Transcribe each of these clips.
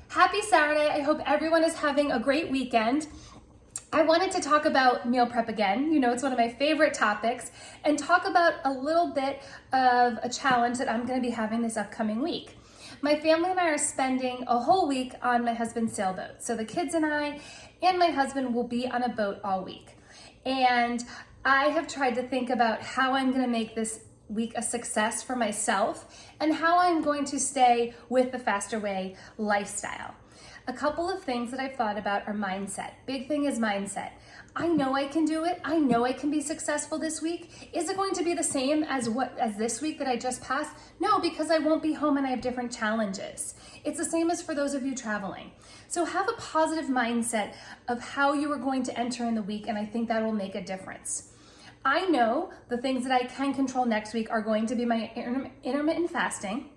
Happy Saturday. I hope everyone is having a great weekend. I wanted to talk about meal prep again. You know, it's one of my favorite topics, and talk about a little bit of a challenge that I'm going to be having this upcoming week. My family and I are spending a whole week on my husband's sailboat. So the kids and I and my husband will be on a boat all week. And I have tried to think about how I'm going to make this week a success for myself and how I'm going to stay with the Faster Way lifestyle. A couple of things that I've thought about are mindset. Big thing is mindset. I know I can do it. I know I can be successful this week. Is it going to be the same as this week that I just passed? No, because I won't be home and I have different challenges. It's the same as for those of you traveling. So have a positive mindset of how you are going to enter in the week, and I think that will make a difference. I know the things that I can control next week are going to be my intermittent fasting.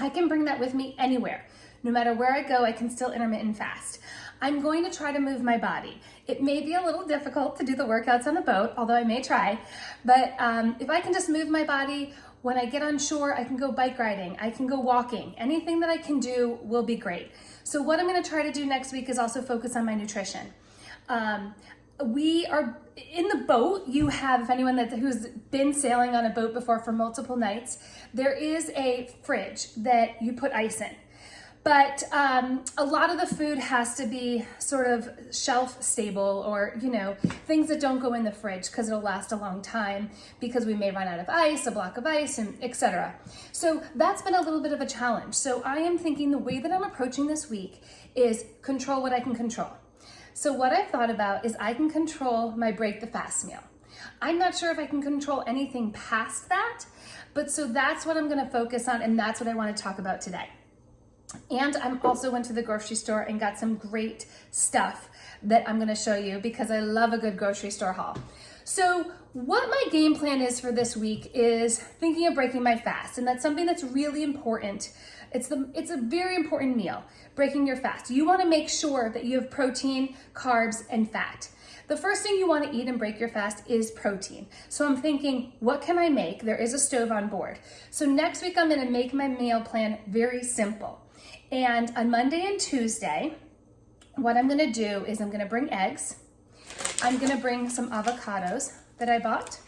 I can bring that with me anywhere. No matter where I go, I can still intermittent fast. I'm going to try to move my body. It may be a little difficult to do the workouts on the boat, although I may try, but if I can just move my body, when I get on shore, I can go bike riding, I can go walking. Anything that I can do will be great. So what I'm gonna try to do next week is also focus on my nutrition. We are in the boat. You have, if anyone who's been sailing on a boat before for multiple nights, there is a fridge that you put ice in. But a lot of the food has to be sort of shelf stable, or, you know, things that don't go in the fridge because it'll last a long time because we may run out of ice, a block of ice, and etc. So that's been a little bit of a challenge. So I am thinking the way that I'm approaching this week is control what I can control. So what I've thought about is I can control my break the fast meal. I'm not sure if I can control anything past that, but so that's what I'm gonna focus on, and that's what I wanna talk about today. And I'm also went to the grocery store and got some great stuff that I'm gonna show you because I love a good grocery store haul. So what my game plan is for this week is thinking of breaking my fast, and that's something that's really important. It's a very important meal, breaking your fast. You wanna make sure that you have protein, carbs, and fat. The first thing you want to eat and break your fast is protein. So I'm thinking, what can I make? There is a stove on board. So next week I'm going to make my meal plan very simple. And on Monday and Tuesday, what I'm going to do is I'm going to bring eggs. I'm going to bring some avocados that I bought.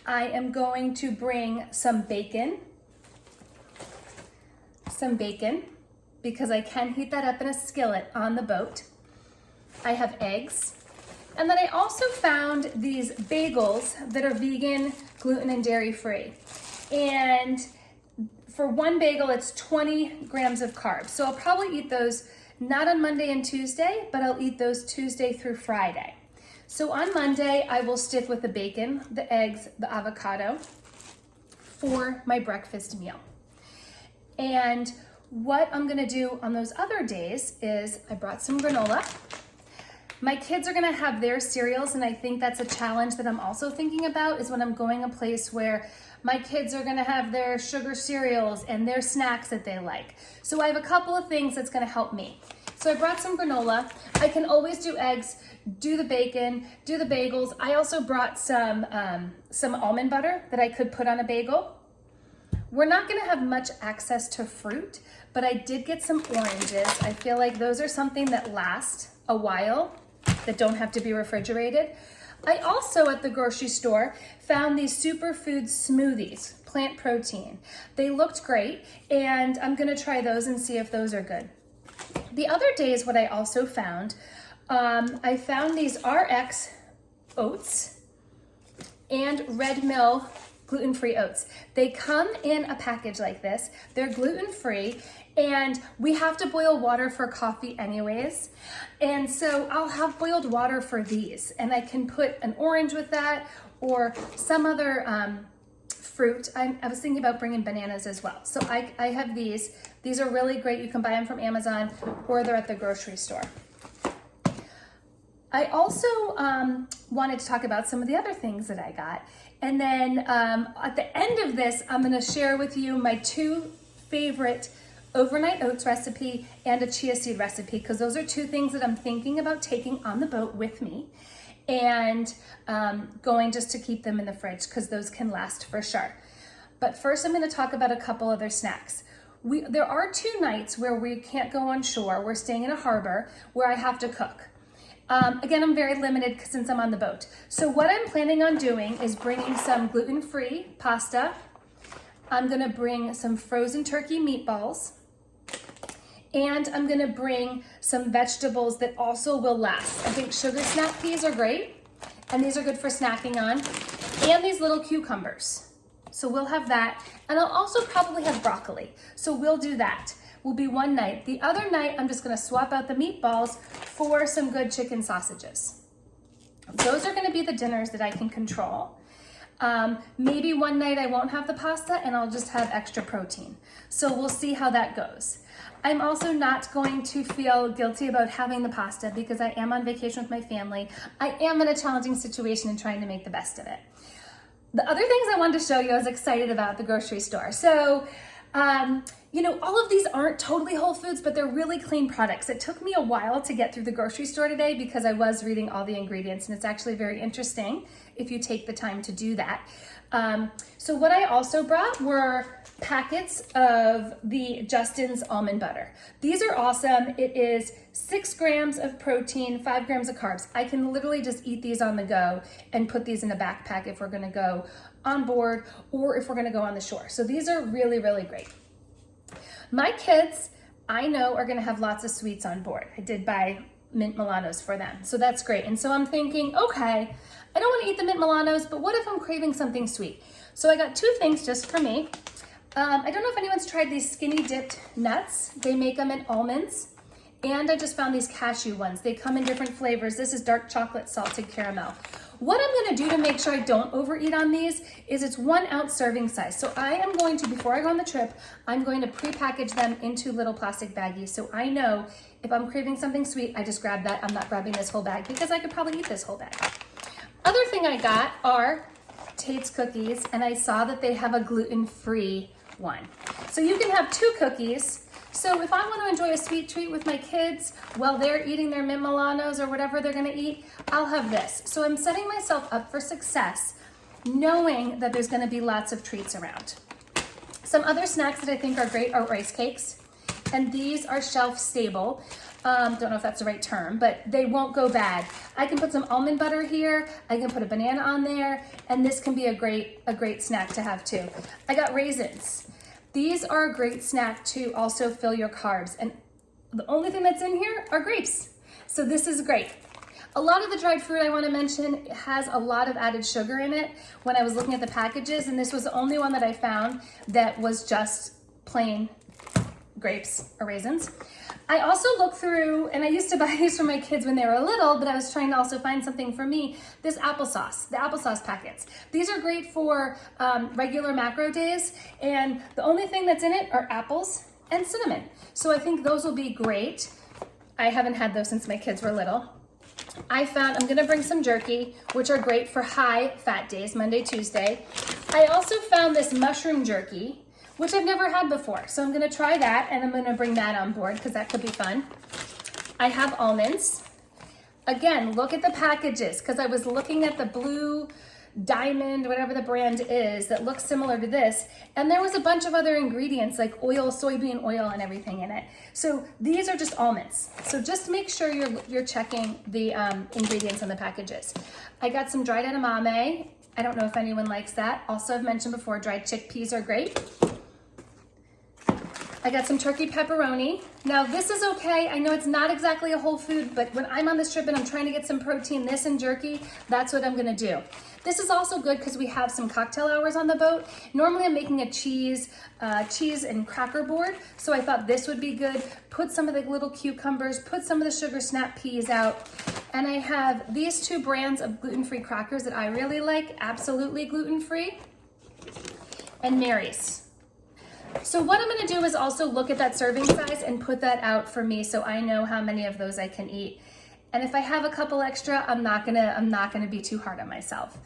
I am going to bring some bacon because I can heat that up in a skillet on the boat. I have eggs. And then I also found these bagels that are vegan, gluten, and dairy-free. And for one bagel, it's 20 grams of carbs. So I'll probably eat those not on Monday and Tuesday, but I'll eat those Tuesday through Friday. So on Monday, I will stick with the bacon, the eggs, the avocado for my breakfast meal. And what I'm gonna do on those other days is I brought some granola. My kids are gonna have their cereals, and I think that's a challenge that I'm also thinking about, is when I'm going a place where my kids are gonna have their sugar cereals and their snacks that they like. So I have a couple of things that's gonna help me. So I brought some granola. I can always do eggs, do the bacon, do the bagels. I also brought some almond butter that I could put on a bagel. We're not gonna have much access to fruit, but I did get some oranges. I feel like those are something that last a while, that don't have to be refrigerated. I also, at the grocery store, found these superfood smoothies, plant protein. They looked great, and I'm gonna try those and see if those are good. The other days, what I also found, I found these RX oats and Red Mill gluten-free oats. They come in a package like this. They're gluten-free, and we have to boil water for coffee anyways. And so I'll have boiled water for these, and I can put an orange with that or some other fruit. I was thinking about bringing bananas as well. So I have these. These are really great. You can buy them from Amazon, or they're at the grocery store. I also wanted to talk about some of the other things that I got. And then at the end of this, I'm gonna share with you my two favorite overnight oats recipe and a chia seed recipe, because those are two things that I'm thinking about taking on the boat with me and going just to keep them in the fridge, because those can last for sure. But first I'm gonna talk about a couple other snacks. there are 2 nights where we can't go on shore. We're staying in a harbor where I have to cook. Again, I'm very limited since I'm on the boat. So what I'm planning on doing is bringing some gluten-free pasta. I'm gonna bring some frozen turkey meatballs, and I'm gonna bring some vegetables that also will last. I think sugar snap peas are great, and these are good for snacking on, and these little cucumbers. So we'll have that, and I'll also probably have broccoli. So we'll do that. Will be one night. The other night, I'm just gonna swap out the meatballs for some good chicken sausages. Those are gonna be the dinners that I can control. Maybe one night I won't have the pasta and I'll just have extra protein. So we'll see how that goes. I'm also not going to feel guilty about having the pasta because I am on vacation with my family. I am in a challenging situation and trying to make the best of it. The other things I wanted to show you I was excited about at the grocery store. So, you know, all of these aren't totally whole foods, but they're really clean products. It took me a while to get through the grocery store today because I was reading all the ingredients, and it's actually very interesting if you take the time to do that. So what I also brought were packets of the Justin's almond butter. These are awesome. It is 6 grams of protein, 5 grams of carbs. I can literally just eat these on the go and put these in a backpack if we're gonna go on board or if we're gonna go on the shore. So these are really, really great. My kids, I know, are gonna have lots of sweets on board. I did buy mint Milanos for them, so that's great. And so I'm thinking, okay, I don't wanna eat the mint Milanos, but what if I'm craving something sweet? So I got 2 things just for me. I don't know if anyone's tried these skinny dipped nuts. They make them in almonds. And I just found these cashew ones. They come in different flavors. This is dark chocolate salted caramel. What I'm gonna do to make sure I don't overeat on these is it's 1 ounce serving size. So I am going to, before I go on the trip, I'm going to pre-package them into little plastic baggies. So I know if I'm craving something sweet, I just grab that. I'm not grabbing this whole bag because I could probably eat this whole bag. Other thing I got are Tate's cookies, and I saw that they have a gluten-free one. So you can have 2 cookies. So if I want to enjoy a sweet treat with my kids while they're eating their mint Milanos or whatever they're going to eat, I'll have this. So I'm setting myself up for success, knowing that there's going to be lots of treats around. Some other snacks that I think are great are rice cakes, and these are shelf stable. Don't know if that's the right term, but they won't go bad. I can put some almond butter here. I can put a banana on there, and this can be a great snack to have too. I got raisins. These are a great snack to also fill your carbs, and the only thing that's in here are grapes. So this is great. A lot of the dried fruit I want to mention has a lot of added sugar in it when I was looking at the packages, and this was the only one that I found that was just plain grapes or raisins. I also looked through, and I used to buy these for my kids when they were little, but I was trying to also find something for me, this applesauce, the applesauce packets. These are great for regular macro days, and the only thing that's in it are apples and cinnamon. So I think those will be great. I haven't had those since my kids were little. I'm gonna bring some jerky, which are great for high fat days, Monday, Tuesday. I also found this mushroom jerky, which I've never had before. So I'm gonna try that, and I'm gonna bring that on board because that could be fun. I have almonds. Again, look at the packages because I was looking at the Blue Diamond, whatever the brand is, that looks similar to this. And there was a bunch of other ingredients like oil, soybean oil, and everything in it. So these are just almonds. So just make sure you're checking the ingredients on the packages. I got some dried edamame. I don't know if anyone likes that. Also, I've mentioned before, dried chickpeas are great. I got some turkey pepperoni. Now this is okay. I know it's not exactly a whole food, but when I'm on this trip and I'm trying to get some protein, this and jerky, that's what I'm gonna do. This is also good because we have some cocktail hours on the boat. Normally I'm making a cheese and cracker board, so I thought this would be good. Put some of the little cucumbers, put some of the sugar snap peas out, and I have these 2 brands of gluten-free crackers that I really like, absolutely gluten-free, and Mary's. So what I'm gonna do is also look at that serving size and put that out for me so I know how many of those I can eat. And if I have a couple extra, I'm not gonna be too hard on myself.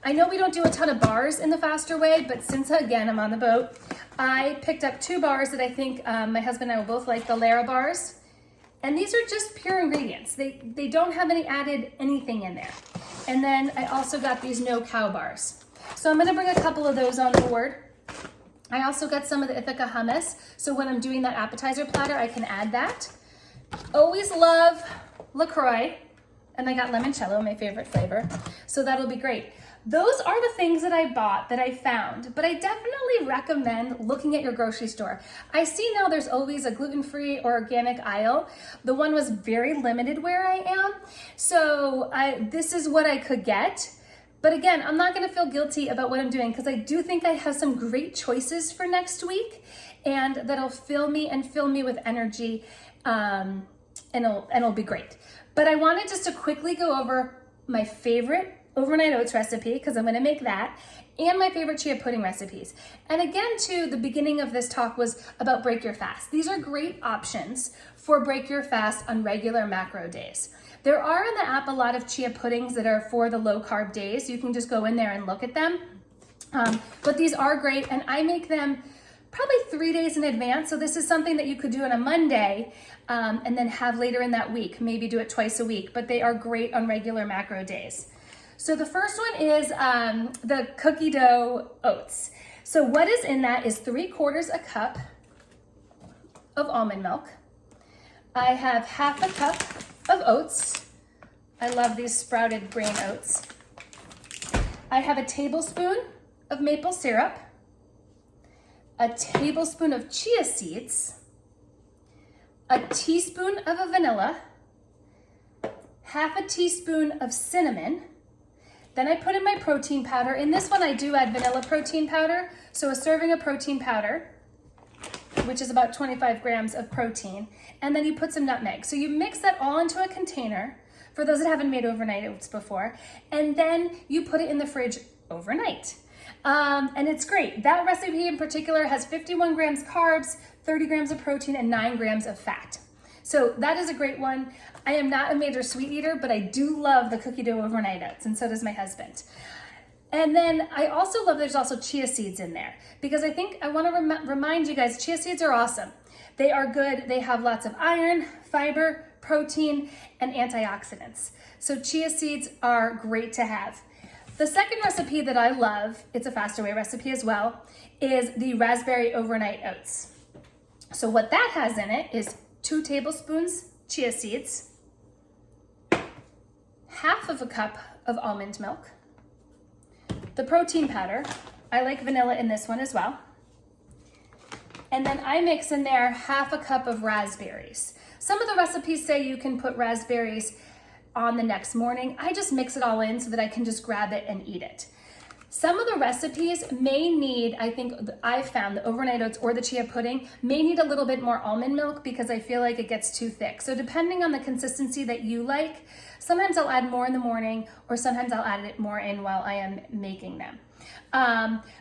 I know we don't do a ton of bars in the Faster Way, but since again I'm on the boat, I picked up 2 bars that I think my husband and I will both like, the Lara bars. And these are just pure ingredients. They don't have any added anything in there. And then I also got these no cow bars. So I'm gonna bring a couple of those on board. I also got some of the Ithaca hummus, so when I'm doing that appetizer platter, I can add that. Always love LaCroix, and I got limoncello, my favorite flavor, so that'll be great. Those are the things that I bought that I found, but I definitely recommend looking at your grocery store. I see now there's always a gluten-free or organic aisle. The one was very limited where I am, so this is what I could get. But again, I'm not gonna feel guilty about what I'm doing because I do think I have some great choices for next week, and that'll fill me with energy, and it'll be great. But I wanted just to quickly go over my favorite overnight oats recipe, because I'm gonna make that, and my favorite chia pudding recipes. And again, too, the beginning of this talk was about break your fast. These are great options for break your fast on regular macro days. There are in the app a lot of chia puddings that are for the low carb days. You can just go in there and look at them. But these are great, and I make them probably 3 days in advance. So this is something that you could do on a Monday and then have later in that week, maybe do it twice a week, but they are great on regular macro days. So the first one is the cookie dough oats. So what is in that is 3/4 a cup of almond milk. I have 1/2 cup of oats. I love these sprouted grain oats. I have a tablespoon of maple syrup, a tablespoon of chia seeds, a teaspoon of a vanilla, 1/2 teaspoon of cinnamon. Then I put in my protein powder. In this one, I do add vanilla protein powder. So a serving of protein powder, which is about 25 grams of protein. And then you put some nutmeg. So you mix that all into a container, for those that haven't made overnight oats before. And then you put it in the fridge overnight. And it's great. That recipe in particular has 51 grams carbs, 30 grams of protein, and 9 grams of fat. So that is a great one. I am not a major sweet eater, but I do love the cookie dough overnight oats, and so does my husband. And then I also love there's also chia seeds in there, because I think I want to remind you guys, chia seeds are awesome. They are good. They have lots of iron, fiber, protein, and antioxidants. So chia seeds are great to have. The second recipe that I love, it's a faster way recipe as well, is the raspberry overnight oats. So what that has in it is 2 tablespoons chia seeds, 1/2 cup of almond milk, the protein powder. I like vanilla in this one as well. And then I mix in there 1/2 cup of raspberries. Some of the recipes say you can put raspberries on the next morning. I just mix it all in so that I can just grab it and eat it. Some of the recipes may need, I think I've found the overnight oats or the chia pudding may need a little bit more almond milk because I feel like it gets too thick. So depending on the consistency that you like, sometimes I'll add more in the morning or sometimes I'll add it more in while I am making them.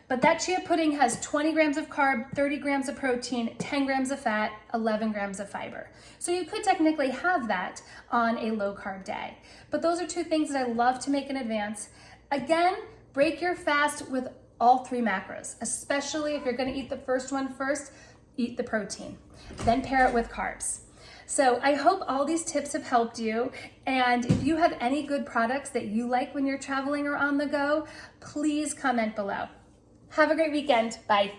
But that chia pudding has 20 grams of carb, 30 grams of protein, 10 grams of fat, 11 grams of fiber. So you could technically have that on a low carb day. But those are 2 things that I love to make in advance. Again, break your fast with all 3 macros, especially if you're gonna eat the first one first, eat the protein, then pair it with carbs. So I hope all these tips have helped you. And if you have any good products that you like when you're traveling or on the go, please comment below. Have a great weekend. Bye.